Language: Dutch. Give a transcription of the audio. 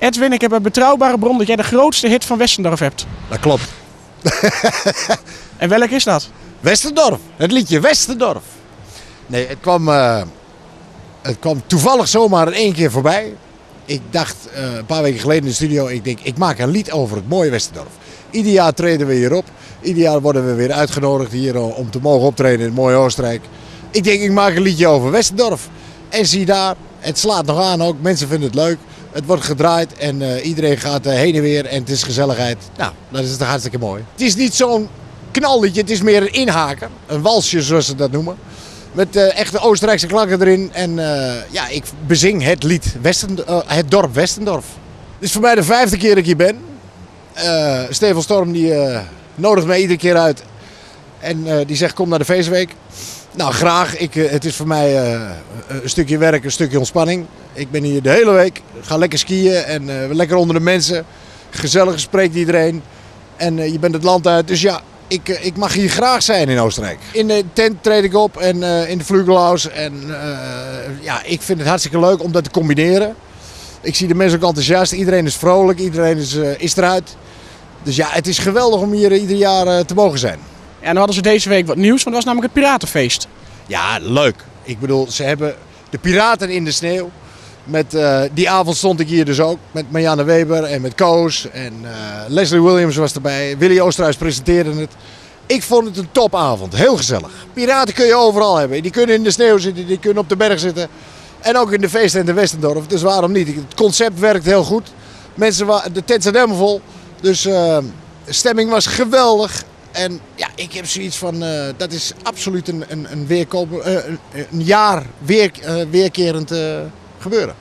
Edwin, ik heb een betrouwbare bron dat jij de grootste hit van Westendorf hebt. Dat klopt. En welk is dat? Westendorf, het liedje Westendorf. Nee, het kwam toevallig zomaar in één keer voorbij. Ik dacht een paar weken geleden in de studio, ik maak een lied over het mooie Westendorf. Ieder jaar treden we hier op. Ieder jaar worden we weer uitgenodigd hier om te mogen optreden in het mooie Oostenrijk. Ik maak een liedje over Westendorf. En zie daar, het slaat nog aan ook. Mensen vinden het leuk. Het wordt gedraaid en iedereen gaat heen en weer en het is gezelligheid. Nou, dat is toch hartstikke mooi. Het is niet zo'n knalliedje, het is meer een inhaker. Een walsje zoals ze dat noemen. Met echte Oostenrijkse klanken erin. En ik bezing het lied het dorp Westendorf. Het is voor mij de 5e keer dat ik hier ben. Steven Storm die nodigt mij iedere keer uit. En die zegt kom naar de feestweek. Nou graag, het is voor mij een stukje werk, een stukje ontspanning. Ik ben hier de hele week, ga lekker skiën en lekker onder de mensen. Gezellig spreekt iedereen. En je bent het land uit, dus ja, ik mag hier graag zijn in Oostenrijk. In de tent treed ik op en in de Vlugelhaus. En ik vind het hartstikke leuk om dat te combineren. Ik zie de mensen ook enthousiast, iedereen is vrolijk, iedereen is eruit. Dus ja, het is geweldig om hier ieder jaar te mogen zijn. Ja, dan hadden ze deze week wat nieuws, want het was namelijk het Piratenfeest. Ja, leuk. Ik bedoel, ze hebben de piraten in de sneeuw. Die avond stond ik hier dus ook met Marianne Weber en met Koos. En Leslie Williams was erbij. Willy Oosterhuis presenteerde het. Ik vond het een topavond. Heel gezellig. Piraten kun je overal hebben. Die kunnen in de sneeuw zitten, die kunnen op de berg zitten. En ook in de feesten in Westendorf. Dus waarom niet? Het concept werkt heel goed. De tent zat helemaal vol. Dus de stemming was geweldig. En ja, ik heb zoiets van, dat is absoluut een jaar weerkerend gebeuren.